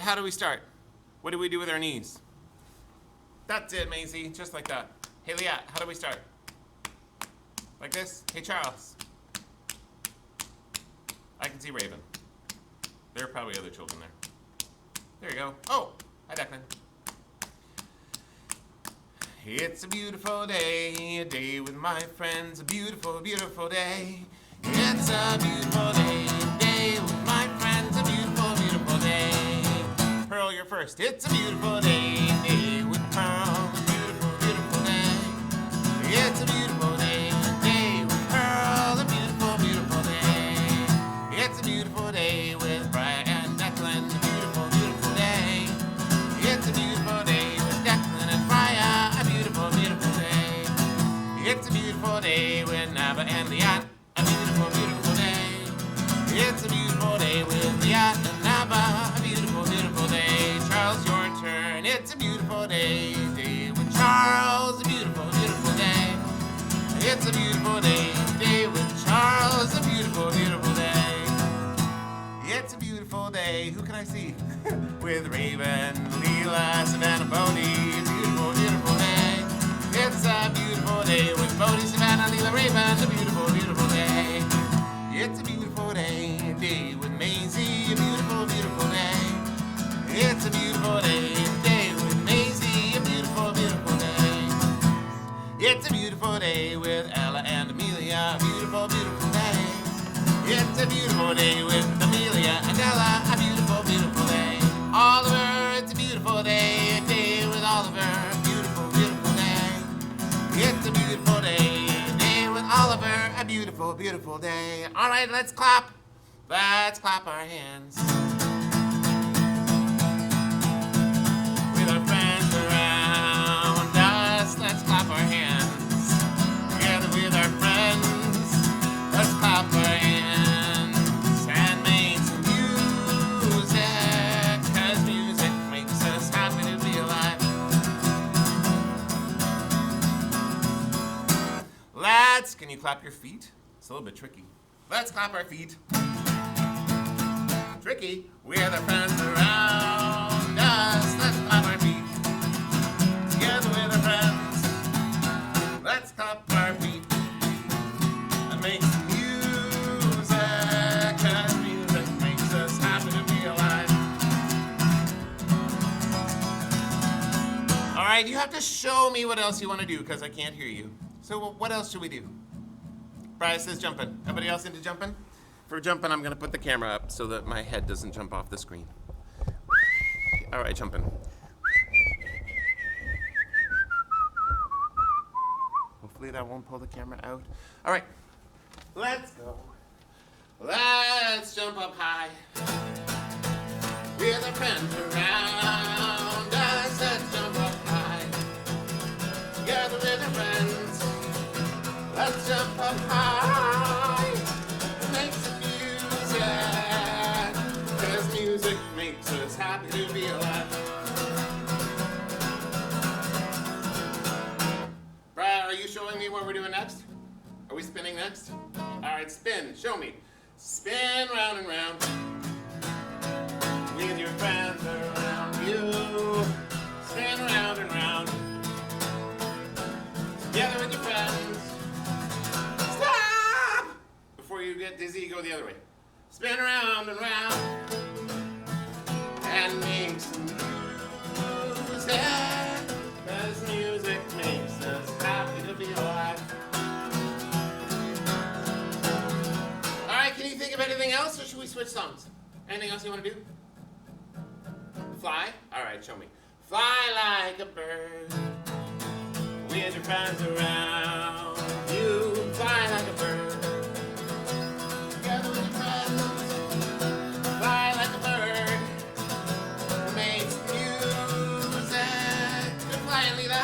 how do we start? What do we do with our knees? That's it, Maisie, just like that. Hey, Leah, how do we start? Like this? Hey, Charles. I can see Raven. There are probably other children there. There you go. Oh, hi, Declan. It's a beautiful day, a day with my friends, a beautiful, beautiful day. It's a beautiful day, a day with my friends, a beautiful, beautiful day. Pearl, you're first. It's a beautiful day, a day with Pearl, a beautiful, beautiful day. It's a beautiful day, a day with Pearl, a beautiful, beautiful day. It's a beautiful day with Brian and Declan, a beautiful, beautiful day. It's a beautiful day with Declan and Brian, a beautiful, beautiful day. It's a beautiful day with Naba and Liat, a beautiful, beautiful day. It's a beautiful day with Liat and Naba, a beautiful, beautiful day. Charles, your turn. It's a beautiful day, day with Charles, a beautiful, beautiful day. It's a beautiful day, day with Charles, a beautiful, beautiful day. It's a beautiful day, who can I see? With Raven, Leela, Savannah, Bodie, beautiful, beautiful day. It's a beautiful day with Bodie, Savannah, Leela, Raven, a beautiful, beautiful day. It's a beautiful day, a day with Maisie, a beautiful, beautiful day. It's a beautiful day, a day with Maisie, a beautiful, beautiful day. It's a beautiful day with Ella and Amelia, a beautiful, beautiful day. It's a beautiful day with Amelia and Ella, a beautiful, beautiful day. Oliver, it's a beautiful day, a day with Oliver, a beautiful, beautiful day. It's a beautiful day, a day with Oliver, a beautiful, beautiful day. All right, let's clap. Let's clap our hands. With our friends around us, let's clap our hands. Together with our friends, let's clap our hands and make some music, 'cause music makes us happy to be alive. Can you clap your feet? It's a little bit tricky. Let's clap our feet. Tricky. We're the friends around us. Let's clap our feet. Together with our friends. Let's clap our feet. And make some music. 'Cause music makes us happy to be alive. All right, you have to show me what else you want to do because I can't hear you. So what else should we do? Bryce says jumping. Everybody else into jumping? For jumping, I'm going to put the camera up so that my head doesn't jump off the screen. All right, jumping. Hopefully that won't pull the camera out. All right, let's go. Let's jump up high. We're the friends around us. Let's jump up high. Together with our friends. Let's jump up high. Make some music. 'Cause music makes us happy to be alive. Brad, are you showing me what we're doing next? Are we spinning next? All right, spin. Show me. Spin round and round. With your friends around you. Spin round and round. Together with your friends. Stop! Before you get dizzy, go the other way. Spin around and round. And make some music. 'Cause music makes us happy to be alive. All right, can you think of anything else, or should we switch songs? Anything else you want to do? Fly? All right, show me. Fly like a bird. With your friends around you. Fly like a bird. Together with your friends. Fly like a bird. Make some music. Good flying, Lita.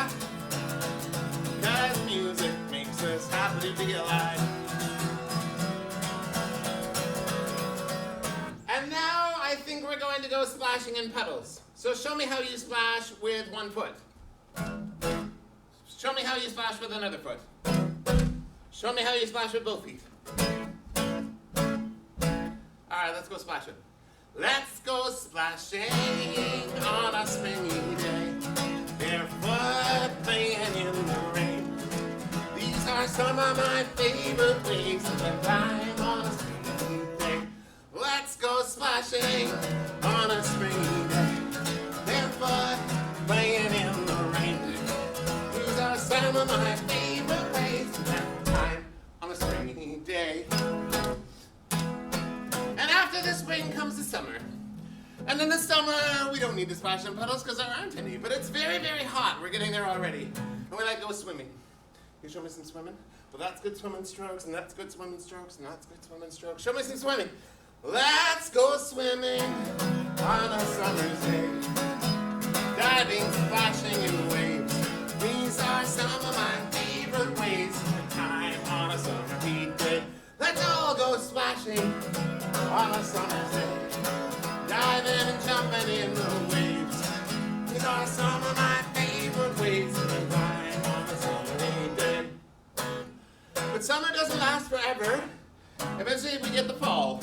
'Cause music makes us happy to be alive. And now I think we're going to go splashing in puddles. So show me how you splash with one foot. Show me how you splash with another foot. Show me how you splash with both feet. All right, let's go splashing. Let's go splashing on a springy day, barefoot playing in the rain. These are some of my favorite ways to spend time on a springy day. Let's go splashing on a springy day, barefoot playing in the rain. These are some of my favorite ways to spend time on a springy day. And after the spring comes the summer. And in the summer, we don't need to splash in puddles because there aren't any. But it's very, very hot. We're getting there already. And we like to go swimming. Can you show me some swimming? Well, that's good swimming strokes, and that's good swimming strokes, and that's good swimming strokes. Show me some swimming. Let's go swimming on a summer's day. Diving, splashing in waves. These are some of my favorite ways to spend time on a summer heat day. Let's all go splashing on a summer's day. Diving and jumping in the waves. These are some of my favorite ways to spend time on a summer day. But summer doesn't last forever. Eventually we get the fall.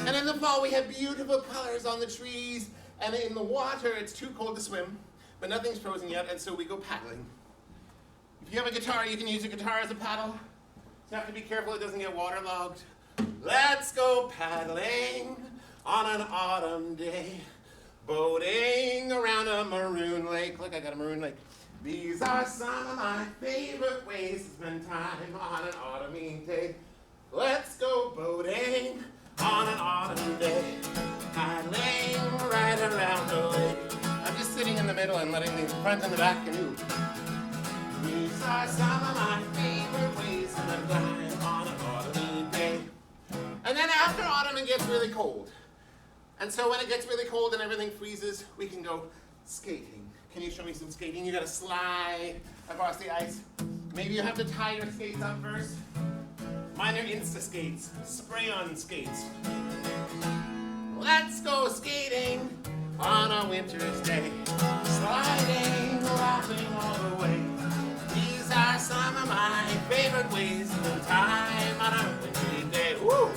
And in the fall we have beautiful colors on the trees. And in the water it's too cold to swim. But nothing's frozen yet, and so we go paddling. If you have a guitar, you can use your guitar as a paddle. You have to be careful it doesn't get waterlogged. Let's go paddling on an autumn day, boating around a maroon lake. Look, I got a maroon lake. These are some of my favorite ways to spend time on an autumn day. Let's go boating on an autumn day, paddling right around the lake. I'm just sitting in the middle and letting the front and the back canoe. These are some of my favorite ways to spend time on an autumn day. And then after autumn it gets really cold. And so when it gets really cold and everything freezes, we can go skating. Can you show me some skating? You gotta slide across the ice. Maybe you have to tie your skates up first. Mine are Insta skates, spray-on skates. Let's go skating on a winter's day, sliding, laughing all the way. These are some of my favorite ways to spend time on a winter's day. Woo!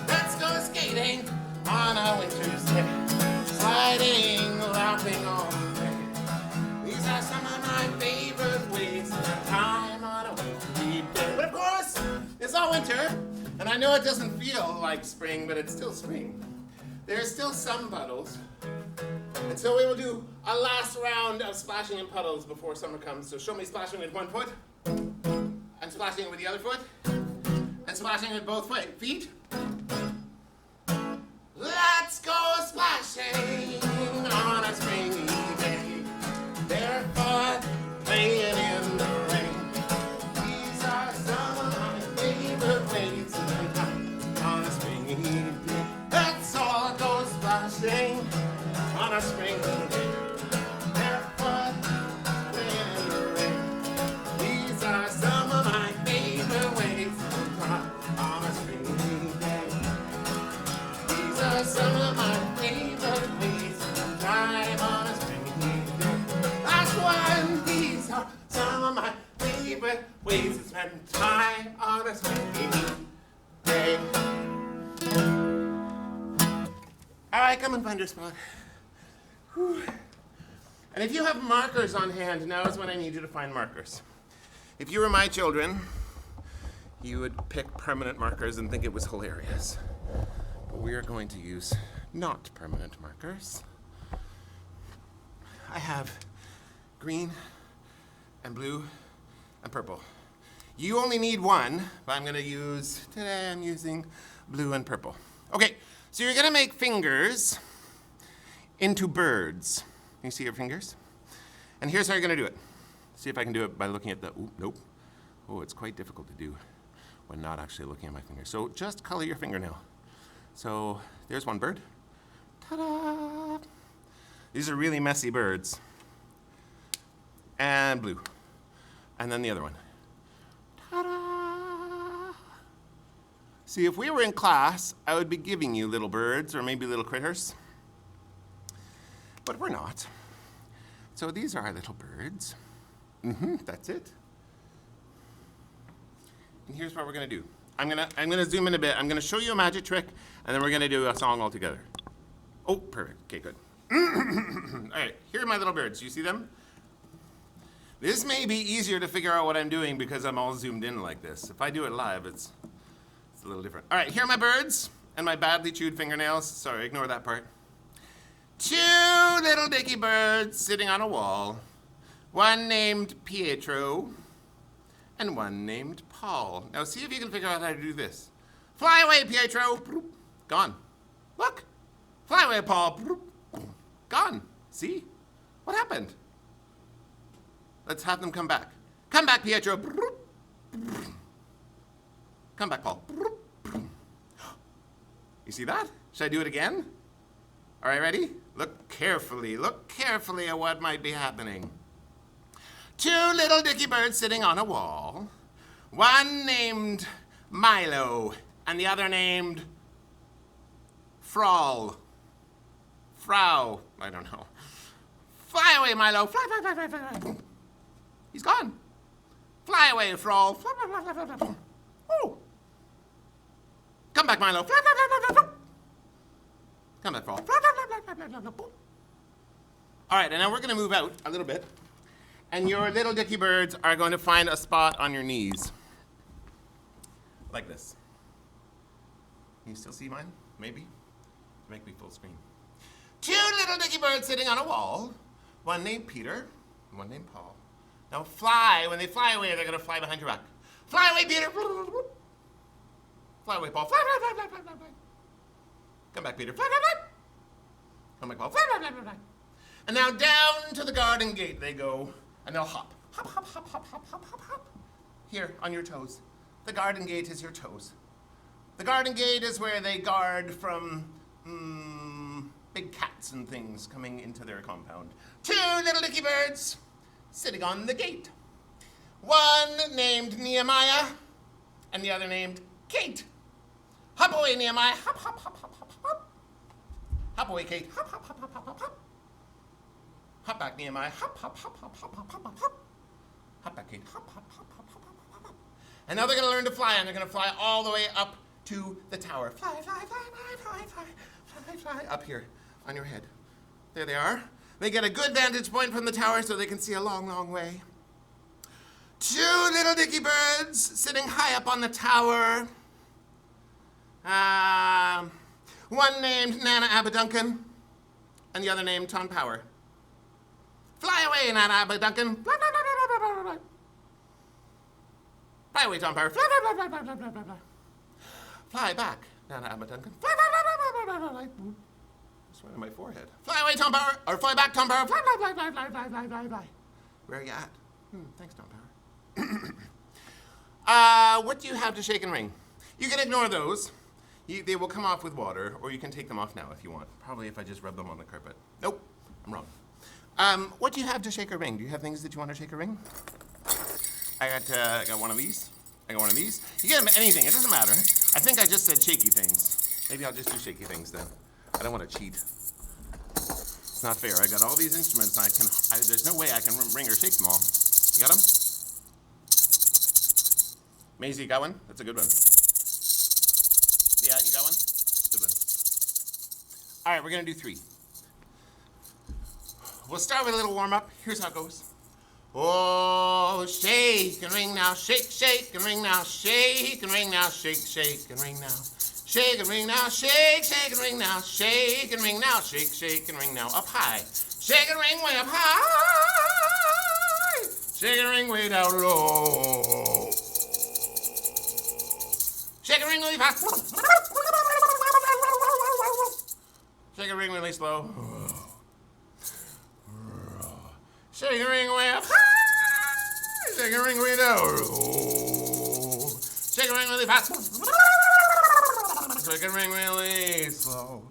Let's go skating on a winter's day, sliding, laughing all the way. These are some of my favorite ways to spend time on a winter's day. But of course, it's all winter, and I know it doesn't feel like spring, but it's still spring. There's still some puddles. And so we will do a last round of splashing in puddles before summer comes. So show me splashing with one foot, and splashing with the other foot, and splashing with both feet. Let's go splashing on a springy day, barefoot playing in the rain. These are some of my favorite ways to spend time on a springy day. Let's all go splashing on a springy day, barefoot playing in the rain. These are some of my favorite ways to spend time on a springy day. These are some of my favorite ways to spend time on a springy day. Last one. These are some of my favorite ways to spend time on a springy day. All right, come and find your spot. Whew. And if you have markers on hand, now is when I need you to find markers. If you were my children, you would pick permanent markers and think it was hilarious. But we are going to use not permanent markers. I have green and blue and purple. You only need one, but today I'm using blue and purple. Okay, so you're gonna make fingers into birds. Can you see your fingers? And here's how you're gonna do it. See if I can do it by looking at nope. Oh, it's quite difficult to do when not actually looking at my fingers. So just color your fingernail. So there's one bird. Ta-da! These are really messy birds. And blue. And then the other one. Ta-da! See, if we were in class, I would be giving you little birds or maybe little critters. But we're not. So these are our little birds. That's it. And here's what we're gonna do. I'm gonna zoom in a bit. I'm gonna show you a magic trick, and then we're gonna do a song all together. Oh, perfect. Okay, good. All right, here are my little birds. You see them? This may be easier to figure out what I'm doing because I'm all zoomed in like this. If I do it live, it's a little different. All right, here are my birds and my badly chewed fingernails. Sorry, ignore that part. 2 little Dickie Birds sitting on a wall. One named Pietro and one named Paul. Now see if you can figure out how to do this. Fly away, Pietro. Gone. Look. Fly away, Paul. Gone. See? What happened? Let's have them come back. Come back, Pietro. Come back, Paul. You see that? Should I do it again? All right, ready? Look carefully at what might be happening. 2 little Dickie Birds sitting on a wall. One named Milo and the other named Frau, I don't know. Fly away, Milo. Fly, fly, fly, fly, fly. He's gone. Fly away, Frau. Fly, fly, fly, fly, fly. Oh. Come back, Milo. Fly, fly, fly, fly, fly. Come back, Frau. Fly, fly, fly, fly, fly, fly, fly. All right, and now we're going to move out a little bit. And your little Dickie Birds are going to find a spot on your knees. Like this. Can you still see mine? Maybe? Make me full screen. 2 little Dickie Birds sitting on a wall. One named Peter, and one named Paul. Now fly. When they fly away, they're going to fly behind your back. Fly away, Peter. Fly away, Paul. Fly, fly, fly, fly, fly, fly, fly. Come back, Peter. Fly, fly, fly. Come back, Paul. Fly, fly, fly, fly, fly. And now down to the garden gate they go, and they'll hop. Hop, hop, hop, hop, hop, hop, hop, hop. Here, on your toes. The garden gate is your toes. The garden gate is where they guard from big cats and things coming into their compound. 2 little Dickie Birds sitting on the gate. One named Nehemiah and the other named Kate. Hop away, Nehemiah. Hop, hop, hop, hop, hop, hop. Hop away, Kate. Hop, hop, hop, hop, hop, hop, hop. Hop back, Nehemiah. Hop, hop, hop, hop, hop, hop, hop, hop, hop. Hop back, Kate. Hop, hop, hop, hop, hop, hop, hop. And now they're going to learn to fly, and they're going to fly all the way up to the tower. Fly, fly, fly, fly, fly, fly, fly, fly, up here on your head. There they are. They get a good vantage point from the tower so they can see a long, long way. 2 little Dickie Birds sitting high up on the tower. One named Nana Abaduncan and the other named Tom Power. Fly away, Nana Abaduncan. Fly, fly, fly, fly, fly, fly, fly. Fly away, Tom Power. Fly, fly, fly, fly, fly, fly, fly, fly, fly. Fly back, Nana Abaduncan. Fly, fly, fly, fly, fly, fly, fly, fly. It's right on my forehead. Fly away, Tom Power. Or fly back, Tom Power. Fly, fly, fly, fly, fly, fly, fly, fly, fly. Where are you at? Thanks, Tom Power. What do you have to shake and ring? You can ignore those. They will come off with water, or you can take them off now if you want. Probably if I just rub them on the carpet. Nope, I'm wrong. What do you have to shake or ring? Do you have things that you want to shake or ring? I got one of these. I got one of these. You get anything, it doesn't matter. I think I just said shaky things. Maybe I'll just do shaky things then. I don't want to cheat. It's not fair. I got all these instruments. There's no way I can ring or shake them all. You got them? Maisie, you got one? That's a good one. Yeah, you got one? Good one. All right, we're going to do 3. We'll start with a little warm-up. Here's how it goes. Oh, shake and ring now, shake, shake and ring now, shake and ring now, shake, shake and ring now. Shake and ring now, shake, shake and ring now, shake and ring now, shake, shake and ring now, up high. Shake and ring way up high. Shake and ring way down low. Shake and ring really fast. Shake and ring really slow. Shake and ring way up high. Shake and ring way down low. Shake and ring really fast. Shake and ring really slow.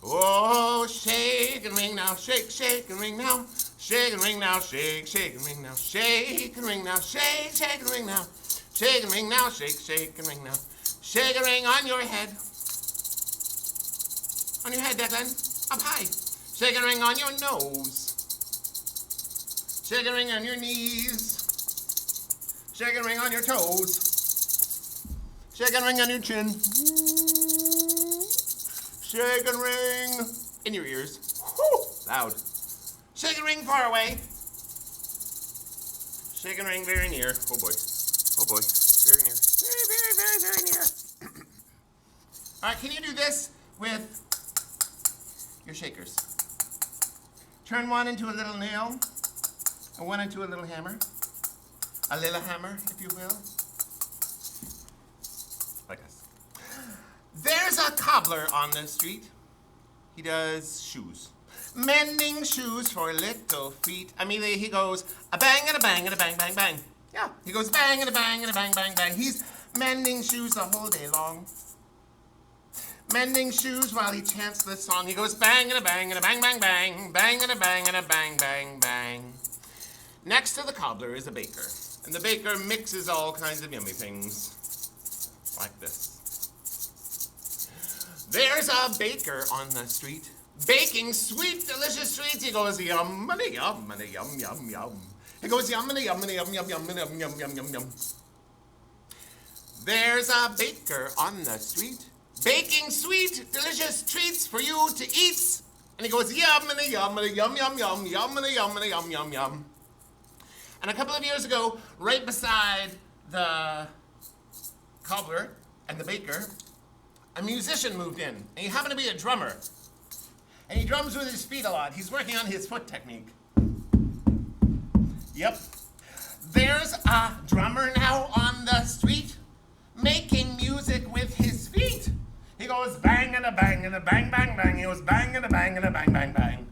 Oh, shake and ring now, shake, shake and ring now. Shake and ring now, shake, shake and ring now. Shake and ring now, shake, shake and ring now. Shake and ring now, shake, shake and ring now. Shake and ring on your head. On your head, Declan. Up high. Shake and ring on your nose. Shake and ring on your knees. Shake and ring on your toes. Shake and ring on your chin. Shake and ring in your ears. Whoo, loud. Shake and ring far away. Shake and ring very near. Oh boy. Oh boy. Very near. Very, very, very, very near. All right, can you do this with your shakers? Turn one into a little nail and one into a little hammer. A little hammer, if you will. Like this. There's a cobbler on the street. He does shoes. Mending shoes for little feet. Immediately he goes a bang and a bang and a bang, bang, bang. Yeah, he goes bang and a bang and a bang, bang, bang. He's mending shoes the whole day long. Mending shoes while he chants this song. He goes bang and a bang and a bang, bang, bang. Bang and a bang and a bang, bang, bang. Next to the cobbler is a baker. And the baker mixes all kinds of yummy things. Like this. There's a baker on the street. Baking sweet, delicious treats. He goes yum and a yum and a yum, yum, yum. He goes yum and a yum and a yum, yum, yum, and yum, yum, yum, yum, yum. There's a baker on the street. Baking sweet, delicious treats for you to eat. And he goes yum and a yum and a yum, yum, yum, yum and a yum and a yum, yum, yum. And a couple of years ago, right beside the cobbler and the baker, a musician moved in. And he happened to be a drummer. And he drums with his feet a lot. He's working on his foot technique. Yep. There's a drummer now on the street making music with his feet. He goes bang and a bang and a bang, bang, bang. He goes bang and a bang and a bang, bang, bang.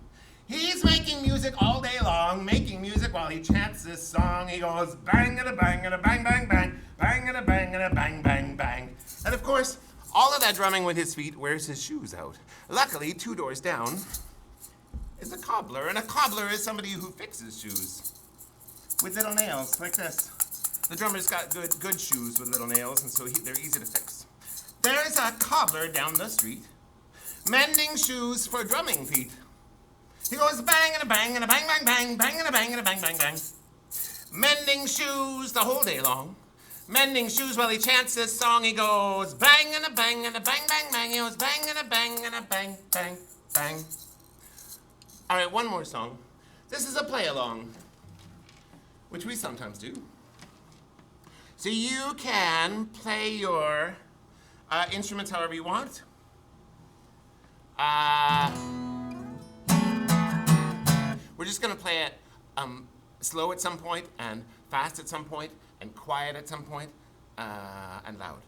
He's making music all day long, making music while he chants this song. He goes bang and a bang and a bang, bang, bang. Bang and a bang and a bang, bang, bang. And of course, all of that drumming with his feet wears his shoes out. Luckily, 2 doors down is a cobbler. And a cobbler is somebody who fixes shoes with little nails like this. The drummer's got good shoes with little nails, and so they're easy to fix. There's a cobbler down the street mending shoes for drumming feet. He goes bang and a bang and a bang, bang, bang, bang and a bang and a bang, bang, bang. Mending shoes the whole day long. Mending shoes while he chants this song. He goes bang and a bang and a bang, bang, bang. He goes bang and a bang and a bang, bang, bang. All right, one more song. This is a play-along, which we sometimes do. So you can play your instruments however you want. We're just going to play it slow at some point, and fast at some point, and quiet at some point, and loud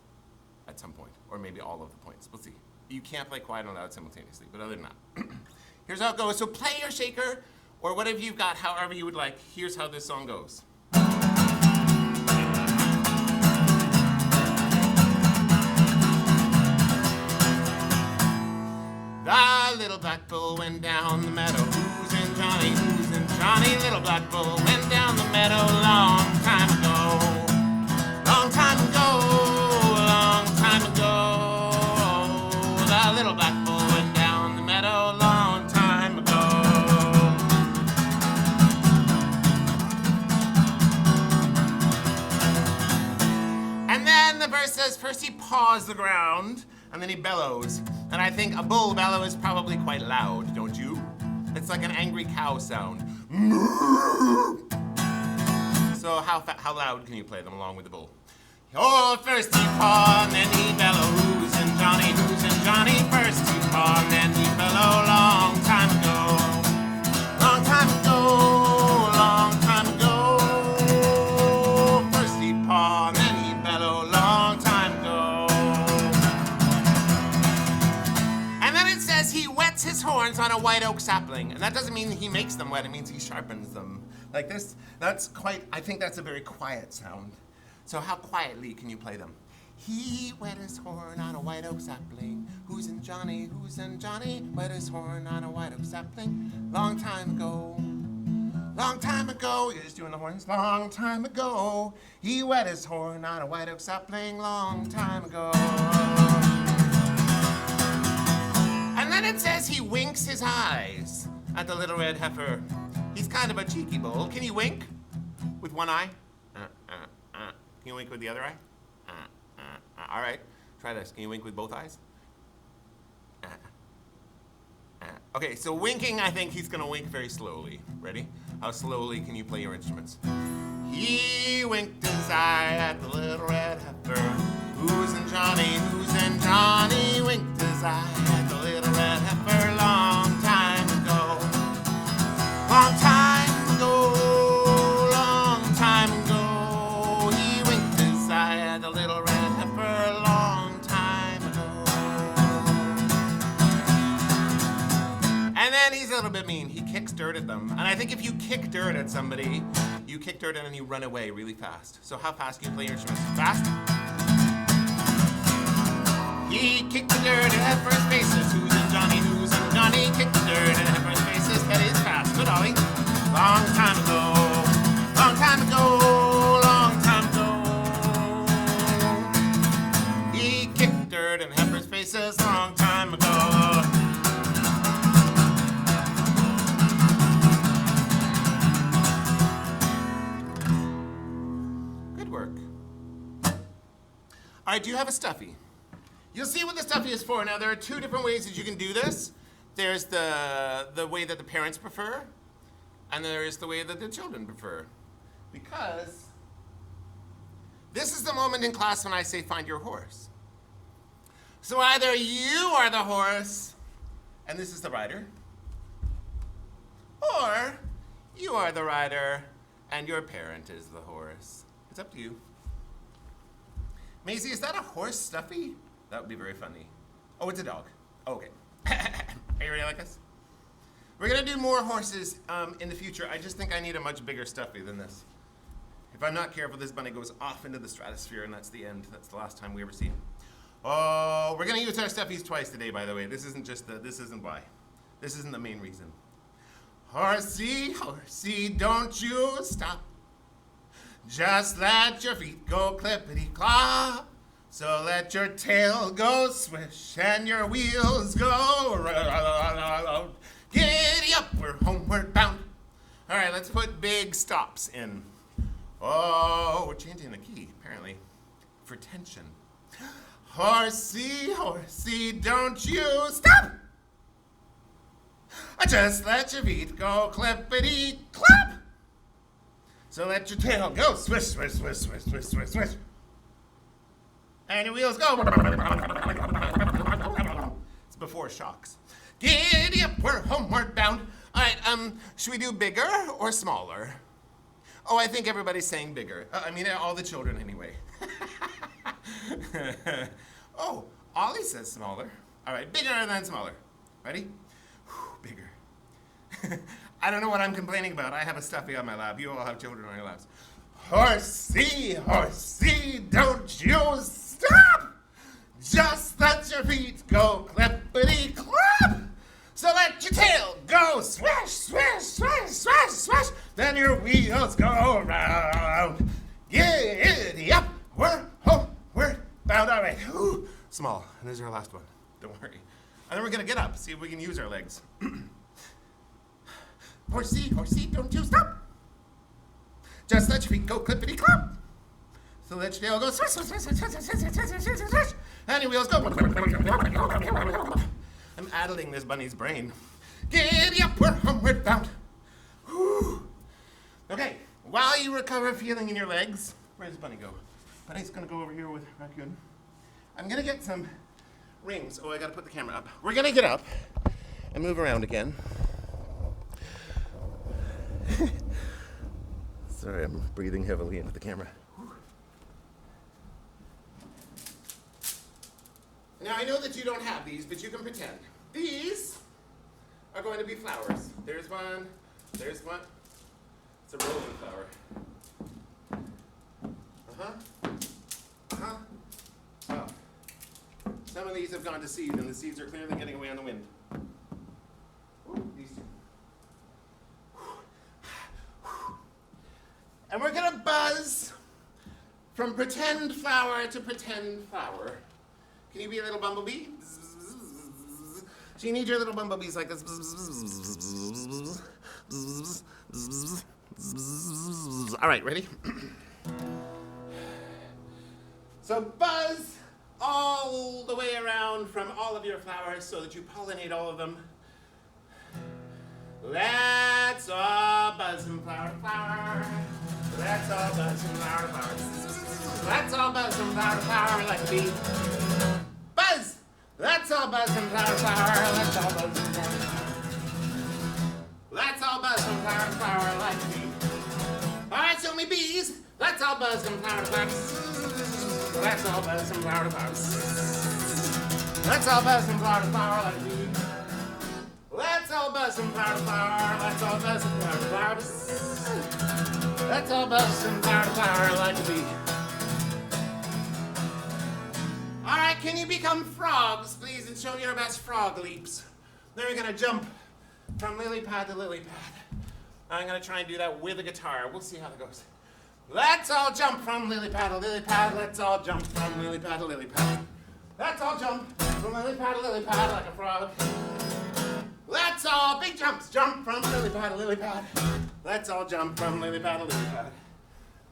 at some point, or maybe all of the points. We'll see. You can't play quiet and loud simultaneously, but other than that. Here's how it goes. So play your shaker, or whatever you've got, however you would like. Here's how this song goes. The little black bull went down the meadow. Who's in Johnny? Who's in Johnny? Little black bull went down the meadow long time ago. Long time ago. Long time ago. The little black bull went down the meadow long time ago. And then the verse says, first he paws the ground, and then he bellows. And I think a bull bellow is probably quite loud, don't you? It's like an angry cow sound. So how loud can you play them along with the bull? Oh, first he paw, and then he bellow. Who's in Johnny? Who's in Johnny? First he paw, and then he bellow. Long time ago. Long time ago. Long time ago. First he paw, and then he bellow. Long time ago. And then it says he wets his horns on a white oak sapling. And that doesn't mean he makes them wet, it means he sharpens them. Like this, I think that's a very quiet sound. So how quietly can you play them? He wet his horn on a white oak sapling. Who's in Johnny? Who's in Johnny? Wet his horn on a white oak sapling. Long time ago. Long time ago. You're just doing the horns. Long time ago. He wet his horn on a white oak sapling. Long time ago. And then it says he winks his eyes at the little red heifer. He's kind of a cheeky bull. Can you wink with one eye? Can you wink with the other eye? All right, try this. Can you wink with both eyes? Okay, so winking, I think he's gonna wink very slowly. Ready? How slowly can you play your instruments? He winked his eye at the little red heifer. Who's in Johnny? Who's in Johnny? Winked his eye at the little red heifer long time ago. Long time ago, long time ago. He winked his eye at the little red heifer long time ago. And then he's a little bit mean. He kicks dirt at them. And I think if you kick dirt at somebody, you kick dirt and then you run away really fast. So how fast can you play your instruments? Fast? He kicked the dirt at heifer's faces. Who's in Johnny? Who's in Johnny? Kicked the dirt at heifer's faces. That is fast. Good, Ollie. Long time ago. Long time ago. Long time ago. He kicked dirt in heifer's faces. Long time ago. All right, do you have a stuffy? You'll see what the stuffy is for. Now, there are two different ways that you can do this. There's the way that the parents prefer, and there is the way that the children prefer. Because this is the moment in class when I say find your horse. So either you are the horse, and this is the rider, or you are the rider, and your parent is the horse. It's up to you. Maisie, is that a horse stuffy? That would be very funny. Oh, it's a dog. Oh, okay. Are you ready like this? We're gonna do more horses in the future. I just think I need a much bigger stuffy than this. If I'm not careful, this bunny goes off into the stratosphere and that's the end. That's the last time we ever see him. Oh, we're gonna use our stuffies twice today, by the way. This isn't why. This isn't the main reason. Horsey, horsey, don't you stop. Just let your feet go clippity-clop. So let your tail go swish and your wheels go round. Giddy up, we're homeward bound. All right, let's put big stops in. Oh, we're changing the key, apparently, for tension. Horsey, horsey, don't you stop. Just let your feet go clippity-clop. So let your tail go swish, swish, swish, swish, swish, swish, swish. And your wheels go. It's before shocks. Giddy up, we're homeward bound. All right, should we do bigger or smaller? Oh, I think everybody's saying bigger. I mean, all the children anyway. Oh, Ollie says smaller. All right, bigger and then smaller. Ready? Whew, bigger. I don't know what I'm complaining about. I have a stuffy on my lap. You all have children on your laps. Horsey, horsey, don't you stop. Just let your feet go clippity-clop. So let your tail go swish, swish, swish, swish, swish. Then your wheels go around. Giddy up, we're homeward bound. All right, ooh, small. And this is our last one. Don't worry. And then we're going to get up, see if we can use our legs. Horsey, horsey, don't you stop. Just let your feet go clippity-clop. So let your tail go swish, swish, swish, swish, swish, swish, swish, swish, swish, swish. And your wheels go. I'm addling this bunny's brain. Giddy up, we're homeward bound. Whew. Okay, while you recover feeling in your legs, where does Bunny go? Bunny's gonna go over here with Raccoon. I'm gonna get some rings. Oh, I gotta put the camera up. We're gonna get up and move around again. Sorry, I'm breathing heavily into the camera. Now, I know that you don't have these, but you can pretend. These are going to be flowers. There's one, there's one. It's a rolling flower. Oh. Some of these have gone to seed, and the seeds are clearly getting away on the wind. Ooh, these two. And we're gonna buzz from pretend flower to pretend flower. Can you be a little bumblebee? So you need your little bumblebees like this. All right, ready? So buzz all the way around from all of your flowers so that you pollinate all of them. Let's all buzz and flower, flower. Let's all buzz and flower, flower. Let's all buzz and flower, flower like a bee. Buzz! Let's all buzz and flower, flower. Let's all buzz and flower, flower. Let's all buzz and flower, flower like a bee. All right, show me bees. Let's all buzz and flower, flower. Let's all buzz and flower, flower. Let's all buzz and flower, flower like a bee. Let's all buzz and flower, flower. Let's all buzz and flower, flower. Let's all buzz and flower, flower like a bee. All right, can you become frogs, please, and show your best frog leaps? Then you're gonna jump from lily pad to lily pad. I'm gonna try and do that with a guitar. We'll see how that goes. Let's all jump from lily pad to lily pad. Let's all jump from lily pad to lily pad. Let's all jump from lily pad to lily pad like a frog. Let's all, big jumps, jump from lily pad to lily pad. Let's all jump from lily pad to lily pad.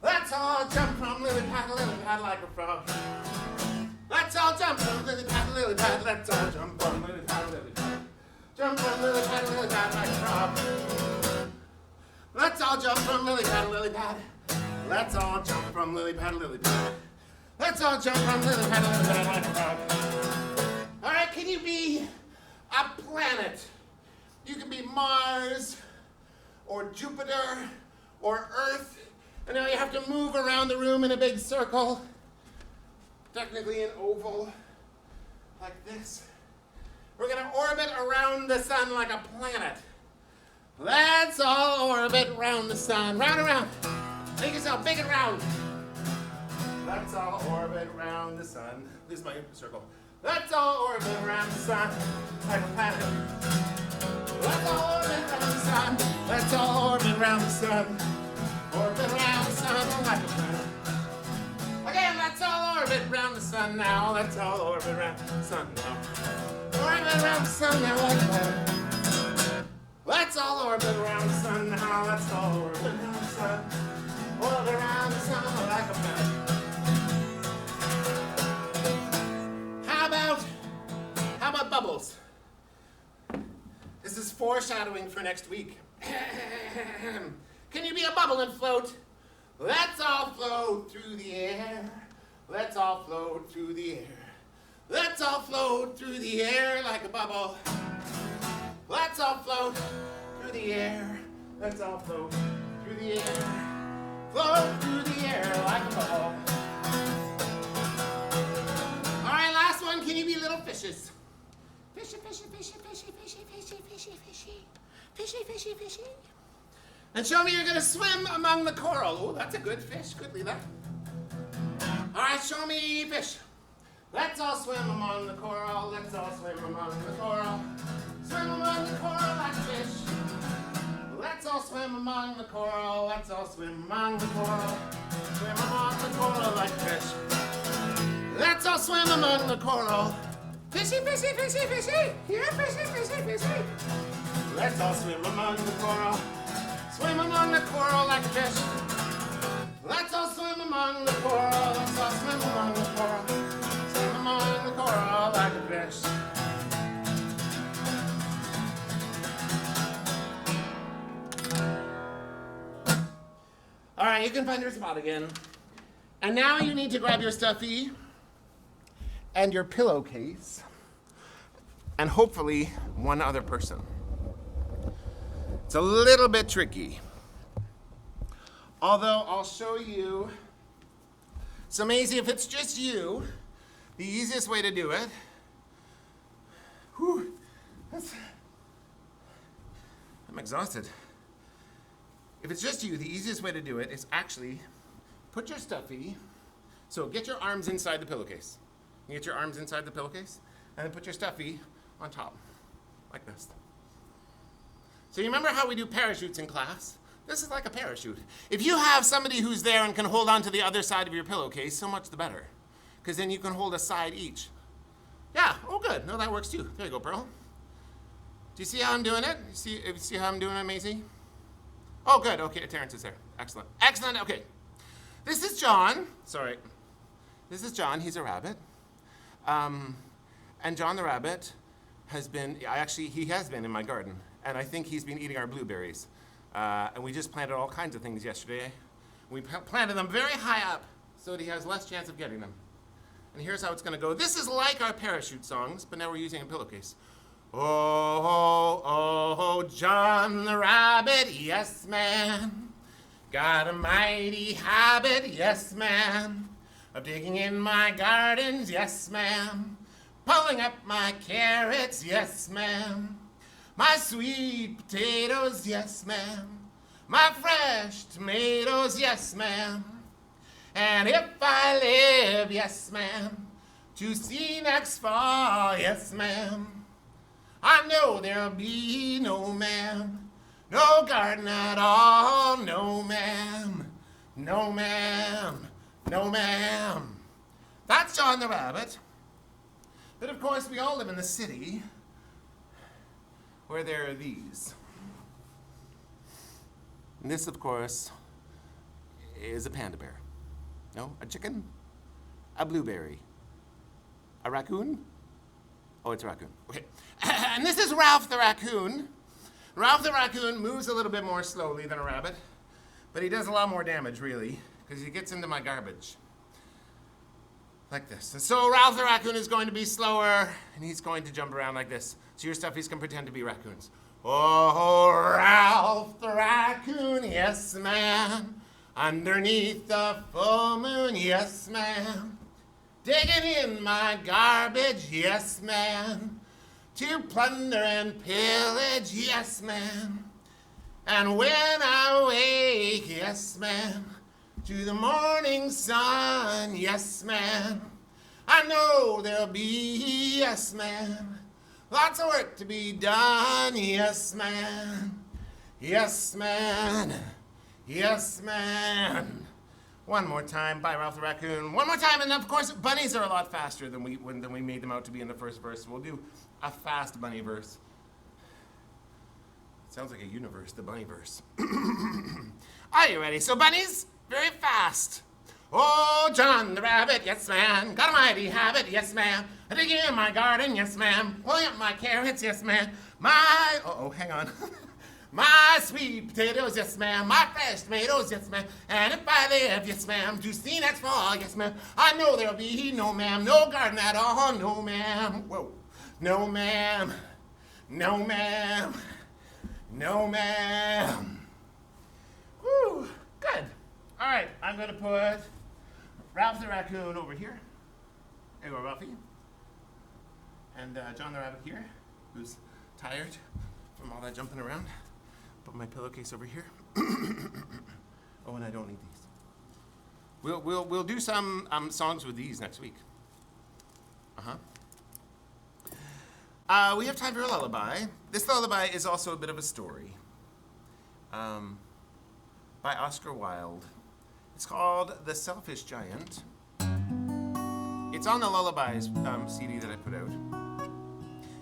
Let's all jump from lily pad to lily pad like a frog. Let's all jump from lily pad to lily pad. Let's all jump from lily pad to lily pad. Jump from lily pad to lily pad like a frog. Let's all jump from lily pad to lily pad. Let's all jump from lily pad to lily pad. Let's all jump from lily pad to lily pad like a frog. All right, can you be a planet? You can be Mars or Jupiter or Earth. And now you have to move around the room in a big circle. Technically an oval, like this. We're gonna orbit around the sun like a planet. Let's all orbit around the sun. Round and round. Make yourself big and round. Let's all orbit around the sun. This is my circle. Let's all orbit around the sun like a planet. Let's all orbit around the sun. Let's all orbit around the sun. Orbit around the sun like a planet. Again, let's all orbit around the sun now. Let's all orbit around the sun now. Orbit around the sun now like a planet. Let's all orbit around the sun now. Let's all orbit around the sun. Orbit around the sun like a planet. How about bubbles? This is foreshadowing for next week. Can you be a bubble and float? Let's all float through the air. Let's all float through the air. Let's all float through the air like a bubble. Let's all float through the air. Let's all float through the air. Float through the air like a bubble. All right, last one. Can you be little fishes? Fishy, fishy, fishy, fishy, fishy, fishy, fishy, fishy, fishy, fishy, fishy. And show me you're gonna swim among the coral. Oh, that's a good fish. Could be that. All right, show me fish. Let's all swim among the coral. Let's all swim among the coral. Swim among the coral like a fish. Let's all swim among the coral. Let's all swim among the coral. Swim among the coral like a fish. Let's all swim among the coral. Fishy, fishy, fishy, fishy. Here, fishy, fishy, fishy. Let's all swim among the coral. Swim among the coral like a fish. Let's all swim among the coral. Let's all swim among the coral. Swim among the coral like a fish. All right, you can find your spot again. And now you need to grab your stuffy and your pillowcase and hopefully one other person. It's a little bit tricky. Although I'll show you. So Maisie, if it's just you, the easiest way to do it, I'm exhausted. If it's just you, the easiest way to do it is actually put your stuffy, so get your arms inside the pillowcase. You get your arms inside the pillowcase, and then put your stuffy on top, like this. So you remember how we do parachutes in class? This is like a parachute. If you have somebody who's there and can hold on to the other side of your pillowcase, so much the better. Because then you can hold a side each. Yeah, oh good. No, that works too. There you go, Pearl. Do you see how I'm doing it? See how I'm doing it, Maisie? Oh, good. Okay, Terrence is there. Excellent. Excellent. Okay. This is John. Sorry. This is John. He's a rabbit. And John the rabbit has been, he has been in my garden. and I think he's been eating our blueberries. And we just planted all kinds of things yesterday. We planted them very high up so that he has less chance of getting them. And here's how it's going to go. This is like our parachute songs, but now we're using a pillowcase. Oh, oh, oh, John the Rabbit, yes, man. Got a mighty habit, yes, ma'am, of digging in my gardens, yes, ma'am. Pulling up my carrots, yes, ma'am. My sweet potatoes, yes, ma'am. My fresh tomatoes, yes, ma'am. And if I live, yes, ma'am, to see next fall, yes, ma'am, I know there'll be no, ma'am, no garden at all, no, ma'am, no, ma'am, no, ma'am. That's John the Rabbit. But of course, we all live in the city where there are these. And this, of course, is a panda bear. No, a chicken, a blueberry, a raccoon. Oh, it's a raccoon. Okay. And this is Ralph the raccoon. Ralph the raccoon moves a little bit more slowly than a rabbit, but he does a lot more damage, really, because he gets into my garbage. Like this. And so Ralph the raccoon is going to be slower, and he's going to jump around like this. So your stuffies can pretend to be raccoons. Oh, Ralph the raccoon, yes, ma'am. Underneath the full moon, yes, ma'am. Digging in my garbage, yes, ma'am. To plunder and pillage, yes, ma'am. And when I wake, yes, ma'am, to the morning sun, yes, ma'am, I know there'll be, yes, ma'am, lots of work to be done, yes, man. Yes, man. Yes, man. One more time. Bye, Ralph the raccoon. One more time, and of course, bunnies are a lot faster than we made them out to be in the first verse. We'll do a fast bunny verse. Sounds like a universe, the bunny verse. Are you ready? So bunnies, very fast. Oh, John the Rabbit, yes, ma'am. Got a mighty habit, yes, ma'am. I dig in my garden, yes, ma'am. Pulling up my carrots, yes, ma'am. Hang on. My sweet potatoes, yes, ma'am. My fresh tomatoes, yes, ma'am. And if I live, yes, ma'am, to see next fall, yes, ma'am, I know there'll be no, ma'am, no garden at all, no, ma'am. Whoa. No, ma'am. No, ma'am. No, ma'am. Whew. Good. All right, I'm going to put Ralph the raccoon over here. There you go, Ralphie. And John the Rabbit here, who's tired from all that jumping around. Put my pillowcase over here. Oh, and I don't need these. We'll do some songs with these next week. We have time for a lullaby. This lullaby is also a bit of a story. By Oscar Wilde. It's called The Selfish Giant. It's on the Lullabies CD that I put out.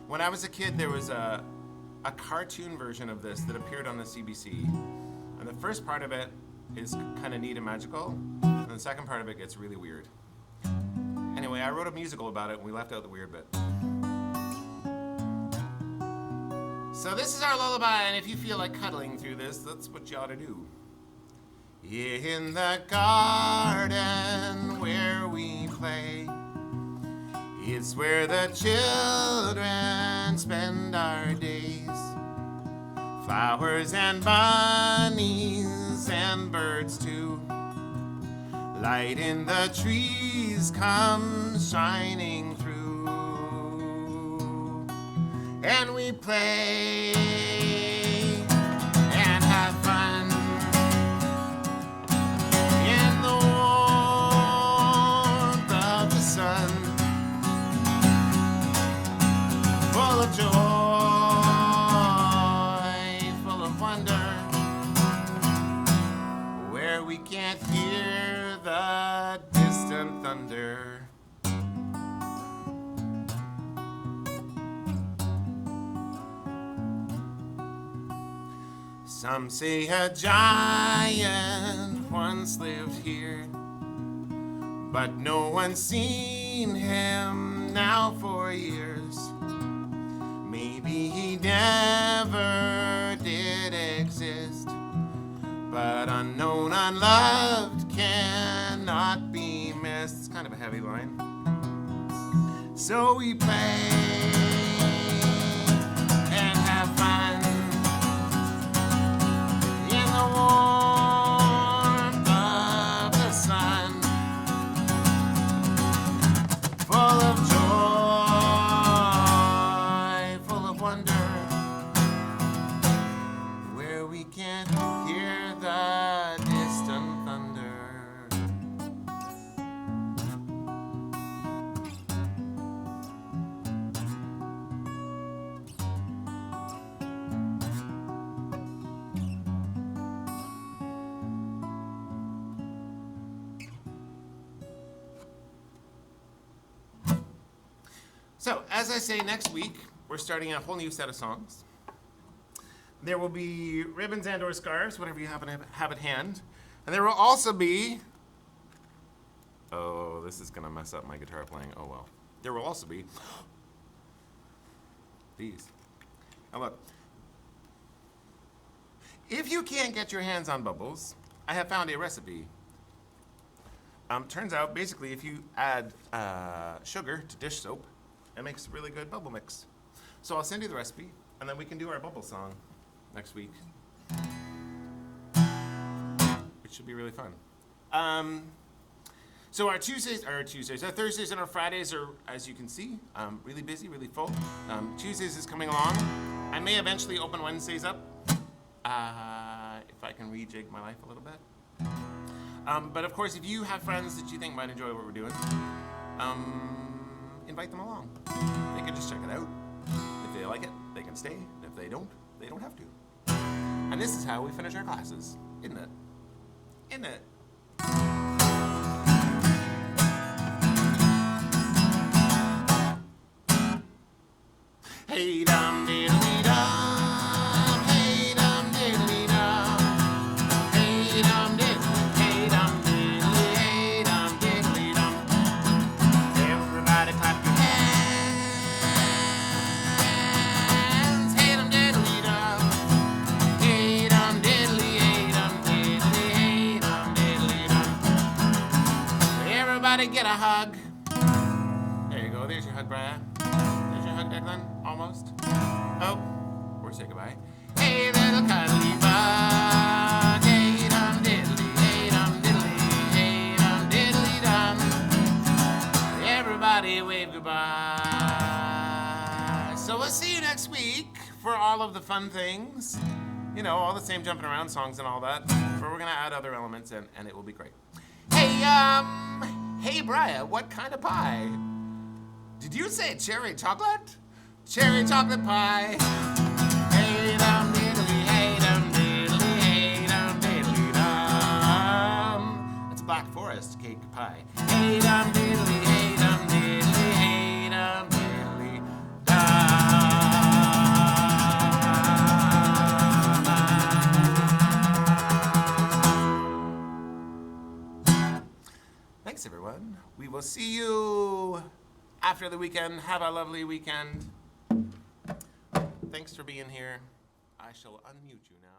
When I was a kid, there was a cartoon version of this that appeared on the CBC. And the first part of it is kind of neat and magical, and the second part of it gets really weird. Anyway, I wrote a musical about it, and we left out the weird bit. So this is our lullaby, and if you feel like cuddling through this, that's what you ought to do. In the garden where we play, it's where the children spend our days. Flowers and bunnies and birds too. Light in the trees comes shining through. And we play and have fun in the warmth of the sun. Full of joy, full of wonder, where we can't hear the distant thunder. Some say a giant once lived here, but no one's seen him now for years. Maybe he never did exist, but unknown, unloved cannot be missed. It's kind of a heavy line. So we play and have fun in the warmth of the sun, full of joy, full of wonder, where we can't hear the distant thunder. So, as I say, next week, we're starting a whole new set of songs. There will be ribbons and or scarves, whatever you happen to have at hand. And there will also be... Oh, this is going to mess up my guitar playing. Oh, well. There will also be... these. Now, look. If you can't get your hands on bubbles, I have found a recipe. Turns out, basically, if you add sugar to dish soap, it makes a really good bubble mix. So I'll send you the recipe, and then we can do our bubble song next week, which should be really fun. So our Thursdays and our Fridays are, as you can see, really busy, really full. Tuesdays is coming along. I may eventually open Wednesdays up, if I can rejig my life a little bit. But of course, if you have friends that you think might enjoy what we're doing, invite them along. They can just check it out. If they like it, they can stay. If they don't have to. And this is how we finish our classes, isn't it? Isn't it? Hey dum diddly dum, hey dum diddly dum, hey dum diddly, hey dum diddly, hey dum diddly dum. Everybody clap your hands, hey dum diddly dum, hey dum diddly, hey dum diddly, hey dum diddly dum. Everybody get a hug. There you go. There's your hug, Brian. Declan, almost. Oh, or say goodbye. Hey, little cuddly bug. Hey, dum diddly, hey, dum diddly, hey, dum diddly dum. Everybody wave goodbye. So we'll see you next week for all of the fun things. You know, all the same jumping around songs and all that. But we're gonna add other elements and it will be great. Hey, Brian, what kind of pie? Did you say cherry chocolate? Cherry chocolate pie. Hey dum diddly, hey dum diddly, hey dum diddly dum. That's Black Forest cake pie. Hey dum diddly, hey dum diddly, hey dum diddly dum. Thanks, everyone. We will see you after the weekend. Have a lovely weekend. Thanks for being here. I shall unmute you now.